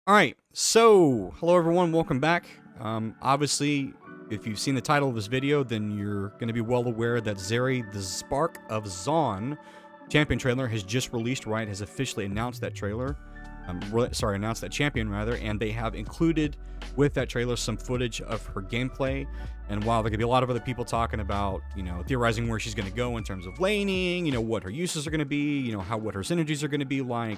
All right, so hello everyone, welcome back. Obviously, if you've seen the title of this video, then you're going to be well aware that Zeri, the Spark of Zaun Champion trailer has just released, right? Has officially announced that trailer. Announced that champion rather, and they have included with that trailer some footage of her gameplay. And while there could be a lot of other people talking about, theorizing where she's going to go in terms of laning, what her uses are going to be, what her synergies are going to be like,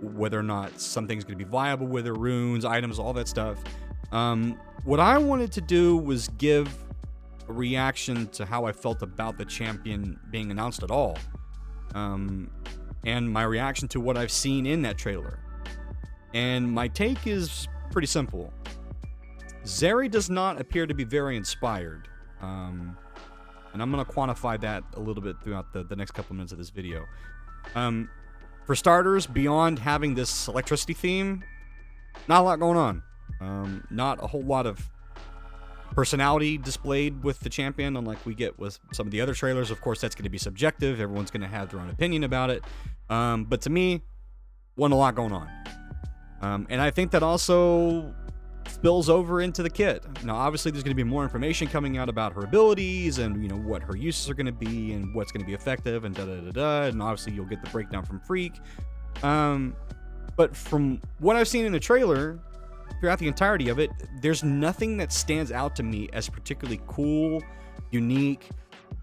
whether or not something's going to be viable with her runes, items, all that stuff. What I wanted to do was give a reaction to how I felt about the champion being announced at all. And my reaction to what I've seen in that trailer. And my take is pretty simple. Zeri does not appear to be very inspired. And I'm going to quantify that a little bit throughout the next couple minutes of this video. For starters, beyond having this electricity theme, not a lot going on. Not a whole lot of personality displayed with the champion, unlike we get with some of the other trailers. Of course, that's going to be subjective. Everyone's going to have their own opinion about it. But to me, wasn't a lot going on. And I think that also spills over into the kit. Now, obviously, there's going to be more information coming out about her abilities and, what her uses are going to be and what's going to be effective and da-da-da-da. And obviously, you'll get the breakdown from Freak. But from what I've seen in the trailer, throughout the entirety of it, there's nothing that stands out to me as particularly cool, unique,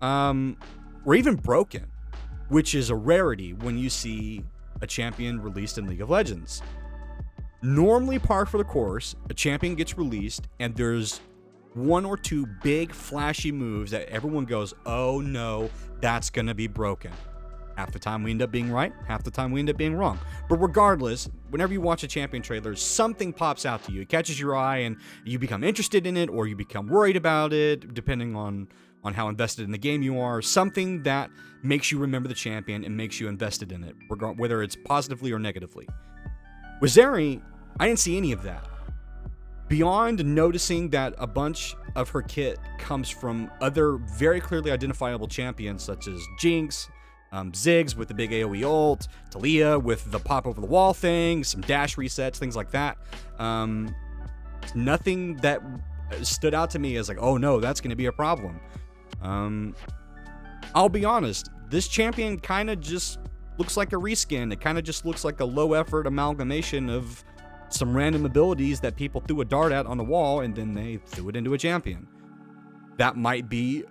or even broken, which is a rarity when you see a champion released in League of Legends. Normally, par for the course, a champion gets released and there's one or two big flashy moves that everyone goes, oh no, that's gonna be broken. Half the time we end up being right, half the time we end up being wrong. But regardless, whenever you watch a champion trailer, something pops out to you. It catches your eye and you become interested in it, or you become worried about it, depending on how invested in the game you are. Something that makes you remember the champion and makes you invested in it, whether it's positively or negatively. With Zeri, I didn't see any of that. Beyond noticing that a bunch of her kit comes from other very clearly identifiable champions, such as Jinx, Ziggs with the big AoE ult, Talia with the pop over the wall thing, some dash resets, things like that. Nothing that stood out to me as like, oh no, that's going to be a problem. I'll be honest, this champion kind of just looks like a reskin. It kind of just looks like a low effort amalgamation of some random abilities that people threw a dart at on the wall and then they threw it into a champion. That might be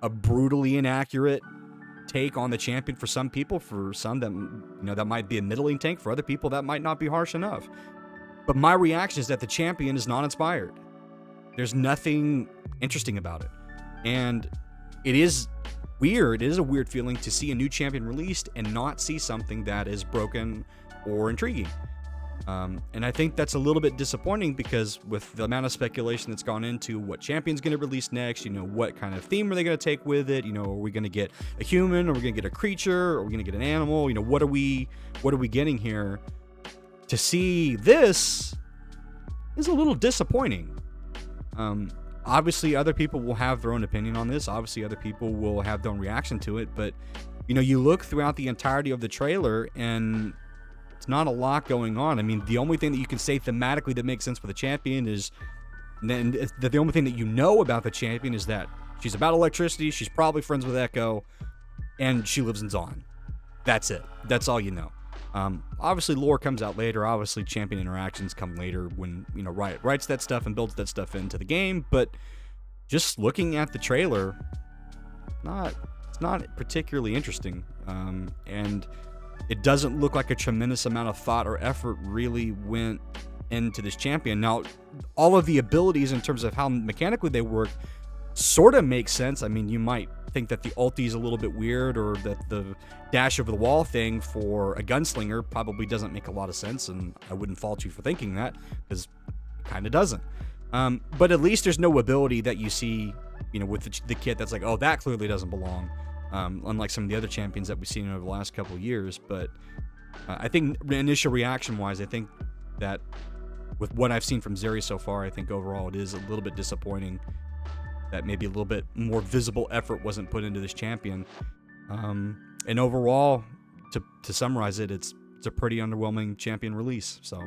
a brutally inaccurate take on the champion for some people. For some, that that might be a middling take. For other people, that might not be harsh enough. But my reaction is that the champion is not inspired. There's nothing interesting about it, and it is weird. It is a weird feeling to see a new champion released and not see something that is broken or intriguing. And I think that's a little bit disappointing, because with the amount of speculation that's gone into what champion's going to release next, what kind of theme are they going to take with it? Are we going to get a human? Are we going to get a creature? Are we going to get an animal? What are we getting here? To see this is a little disappointing. Obviously, other people will have their own opinion on this. Obviously, other people will have their own reaction to it. But, you look throughout the entirety of the trailer and it's not a lot going on. I mean, the only thing that you can say thematically that makes sense for the champion is, then the only thing that you know about the champion is that she's about electricity, she's probably friends with Echo, and she lives in Zaun. That's it. That's all you know. Obviously, lore comes out later. Obviously, champion interactions come later when, Riot writes that stuff and builds that stuff into the game. But just looking at the trailer, it's not particularly interesting. And it doesn't look like a tremendous amount of thought or effort really went into this champion. Now, all of the abilities in terms of how mechanically they work sort of make sense. I mean, you might think that the ulti is a little bit weird, or that the dash over the wall thing for a gunslinger probably doesn't make a lot of sense, and I wouldn't fault you for thinking that, because it kind of doesn't. But at least there's no ability that you see, with the kit that's like, oh, that clearly doesn't belong. Unlike some of the other champions that we've seen over the last couple of years. But I think initial reaction-wise, I think that with what I've seen from Zeri so far, I think overall it is a little bit disappointing that maybe a little bit more visible effort wasn't put into this champion. And overall, to summarize it, it's a pretty underwhelming champion release. So